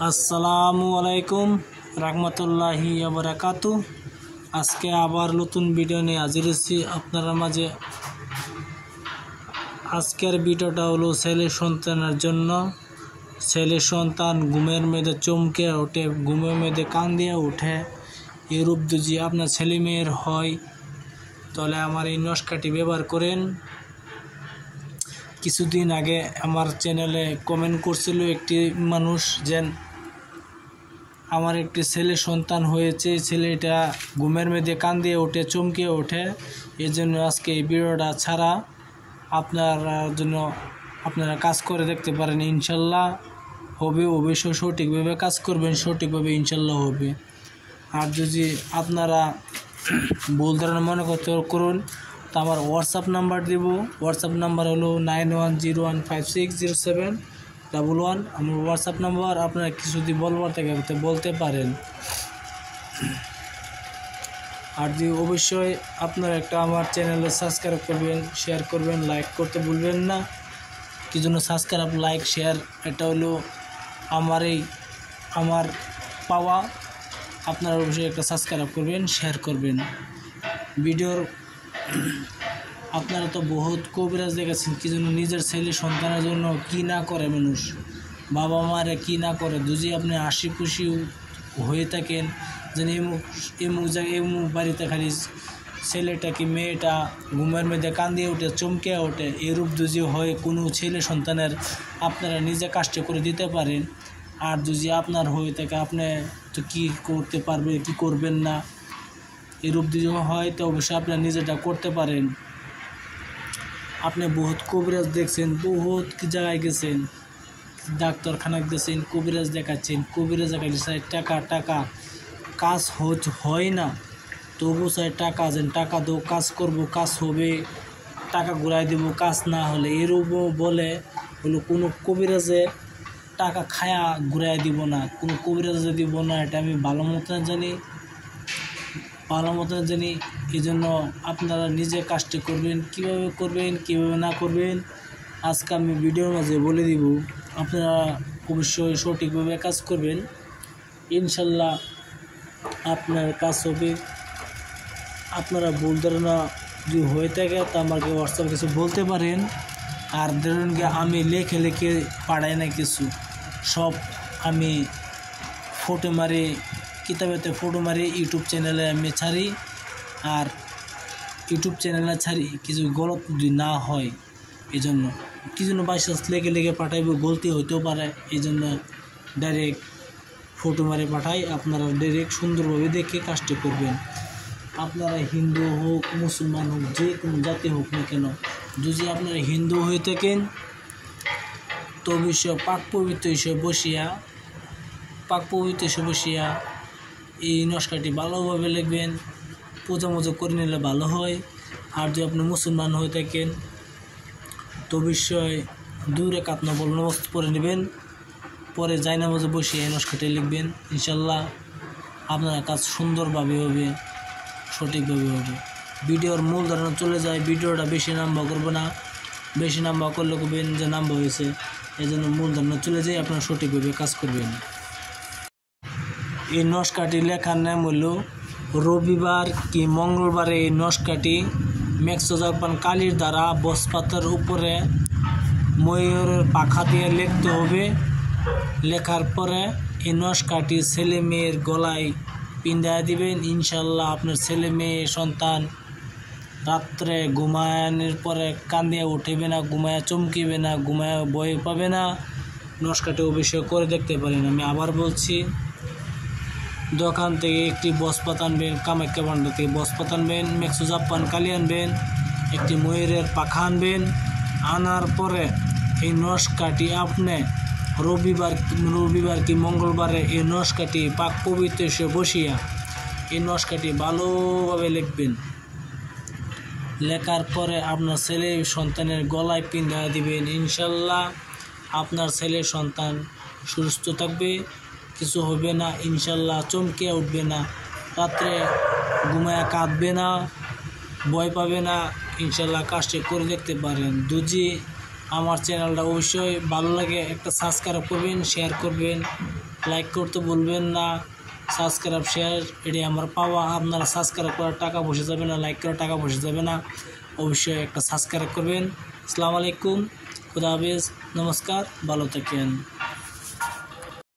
আসসালামু আলাইকুম রাহমাতুল্লাহি ওয়া বারাকাতু। আজকে আবার নতুন ভিডিও নিয়ে হাজির হয়েছি আপনার মাঝে। আজকের ভিডিওটা হলো ছেলে সন্তানের জন্য। ছেলে সন্তান ঘুমের মধ্যে চমকে ওঠে, ঘুমের মধ্যে কান দিয়ে ওঠে, এরূপ যদি আপনার ছেলে মেয়ের হয় তাহলে আমার এই নস্কাটি ব্যবহার করেন। কিছুদিন আগে আমার চ্যানেলে কমেন্ট করছিল একটি মানুষ যে আমার একটি ছেলে সন্তান হয়েছে, ছেলেটা ঘুমের মধ্যে কান দিয়ে ওঠে, চমকে ওঠে। এই জন্য আজকে এই ভিডিওটা ছাড়া আপনার জন্য আপনারা কাজ করে দেখতে পারেন, ইনশাল্লাহ হবে। অবশ্যই সঠিকভাবে কাজ করবেন, সঠিকভাবে ইনশাল্লাহ হবে। আর যদি আপনারা ভুল ধারণা মনে করতে করুন তো আমার হোয়াটসঅ্যাপ নাম্বার দেব। হোয়াটসঅ্যাপ নাম্বার হলো 9101560711। আমার হোয়াটসঅ্যাপ নাম্বার। আপনারা কিছু যদি বলবার থাকে বলতে পারেন। আর যদি অবশ্যই আপনারা একটা আমার চ্যানেলে সাবস্ক্রাইব করবেন, শেয়ার করবেন, লাইক করতে ভুলবেন না। কি জন্য সাবস্ক্রাইব, লাইক, শেয়ার এটা হলো আমার পাওয়া। আপনারা অবশ্যই একটা সাবস্ক্রাইব করবেন, শেয়ার করবেন। ভিডিওর আপনারা তো বহুত কবিরাজ দেখেছেন কি জন্য নিজের ছেলে সন্তানের জন্য কি না করে মানুষ, বাবা মারে কি না করে। যদি আপনি হাসি খুশি হয়ে থাকেন যে এমুক বাড়িতে খালি ছেলেটা কি মেয়েটা ঘুমের মধ্যে কান দিয়ে ওঠে, চমকে ওঠে, এরূপ যদি হয় কোনো ছেলে সন্তানের, আপনারা নিজে কাজটা করে দিতে পারেন। আর যদি আপনার হয়ে থাকে আপনি তো কী করতে পারবে, কি করবেন না, এরূপ যদি হয় তো অবশ্যই আপনারা নিজেটা করতে পারেন। আপনি বহুত কবিরাজ দেখছেন, বহুত জায়গায় গেছেন, ডাক্তারখানা গেছেন, কবিরাজ দেখাচ্ছেন, কবিরাজ দেখাচ্ছেন, টাকা কাজ হয় না, তবু চাই টাকা, যেন টাকা দেবো, কাজ করব, কাজ হবে, টাকা ঘুরাই দেবো, কাজ না হলে এরূপও বলে। হলো কোনো কবিরাজে টাকা খায়া ঘুরাই দিব না, কোনো কবিরাজে দিব না, এটা আমি ভালো মতন জানি। এই জন্য আপনারা নিজে কাজটি করবেন, কিভাবে করবেন, কিভাবে না করবেন আজকে আমি ভিডিওর মাঝে বলে দিব। আপনারা অবশ্যই সঠিকভাবে কাজ করবেন, ইনশাল্লাহ আপনার কাজ হবে। আপনারা ভুল ধারণা যদি হয়ে থাকে তা আমাকে হোয়াটসঅ্যাপে কিছু বলতে পারেন। আর ধরুন আমি লেখে পাঠাই না কিছু, সব আমি ফটো মারি, কিতাবেতে ফটো মারি ইউটিউব চ্যানেলে আমি ছাড়ি। আর ইউটিউব চ্যানেলে ছাড়ি কিছু গলত যদি না হয়, এই জন্য কি জন্য বাইচান্স লেগে পাঠাইব, গলতি হইতেও পারে, এই জন্য ডাইরেক্ট ফটো মারে পাঠাই। আপনারা ডাইরেক্ট সুন্দরভাবে দেখে কাজটি করবেন। আপনারা হিন্দু হোক, মুসলমান হোক, যে কোনো জাতি হোক না কেন, যদি আপনারা হিন্দু হয়ে থাকেন তো অবশ্যই পাক পবিত্র হিসেবে বসিয়া এই নস্কাটি ভালোভাবে লিখবেন, পূজা মজা করে নিলে ভালো হয়। আর যদি আপনি মুসলমান হয়ে থাকেন তো অবশ্যই 2 রাকাত নফল নামাজ পড়ে নেবেন, পরে জায়নামাজে বসিয়ে এই নস্কাটি লিখবেন। ইনশাল্লাহ আপনার কাজ সুন্দরভাবে হবে, সঠিকভাবে হবে। ভিডিওর মূল ধারণা চলে যায়। ভিডিওটা বেশি লম্বা করবো না, বেশি লম্বা করলে করবেন যে লম্বা হয়েছে, এই জন্য মূল ধারণা চলে যায়, আপনারা সঠিকভাবে কাজ করবেন। এই নস্কাটি লেখার নাম হলো রবিবার কি মঙ্গলবারে এই নস্কাটি মেক্সোজাপান কালির দ্বারা বসপাতার উপরে ময়ূরের পাখা দিয়ে লিখতে হবে। লেখার পরে এই নস্কাটি ছেলে মেয়ের গলায় পিন্দায় দিবেন। ইনশাল্লাহ আপনার ছেলে মেয়ে সন্তান রাত্রে ঘুমানোর পরে কান্দিয়ে উঠবে না, ঘুমায় চমকিবে না, ঘুমায় ভয় পাবে না। নস্কাটি অবশ্যই করে দেখতে পারেন। আমি আবার বলছি, দোকান থেকে একটি বসপাত আনবেন, কামাখ্যা ভান্ডার থেকে বসপাত আনবেন, মেক্সোজাপান কালি আনবেন, একটি ময়ূরের পাখা আনবেন। আনার পরে এই নস্কাটি আপনি রবিবার কি মঙ্গলবারে এই নস্কাটি পাক পবিত্র হিসেবে বসিয়া এই নস্কাটি ভালোভাবে লিখবেন। লেখার পরে আপনার ছেলে সন্তানের গলায় পিন্ধা দিবেন। ইনশাল্লাহ আপনার ছেলে সন্তান সুস্থ থাকবে, কিছু হবে না, ইনশাল্লাহ চমকে উঠবে না, রাত্রে ঘুমায় কাঁদবে না, ভয় পাবে না। ইনশাল্লাহ কাজটি করে দেখতে পারেন। যদি আমার চ্যানেলটা অবশ্যই ভালো লাগে একটা সাবস্ক্রাইব করবেন, শেয়ার করবেন, লাইক করতে ভুলবেন না, সাবস্ক্রাইব শেয়ার এটি আমার পাওয়া। আপনারা সাবস্ক্রাইব করার টাকা বসে যাবে না, লাইক করার টাকা বসে যাবে না, অবশ্যই একটা সাবস্ক্রাইব করবেন। আসসালামু আলাইকুম, খুদা হাফেজ, নমস্কার, ভালো থাকেন।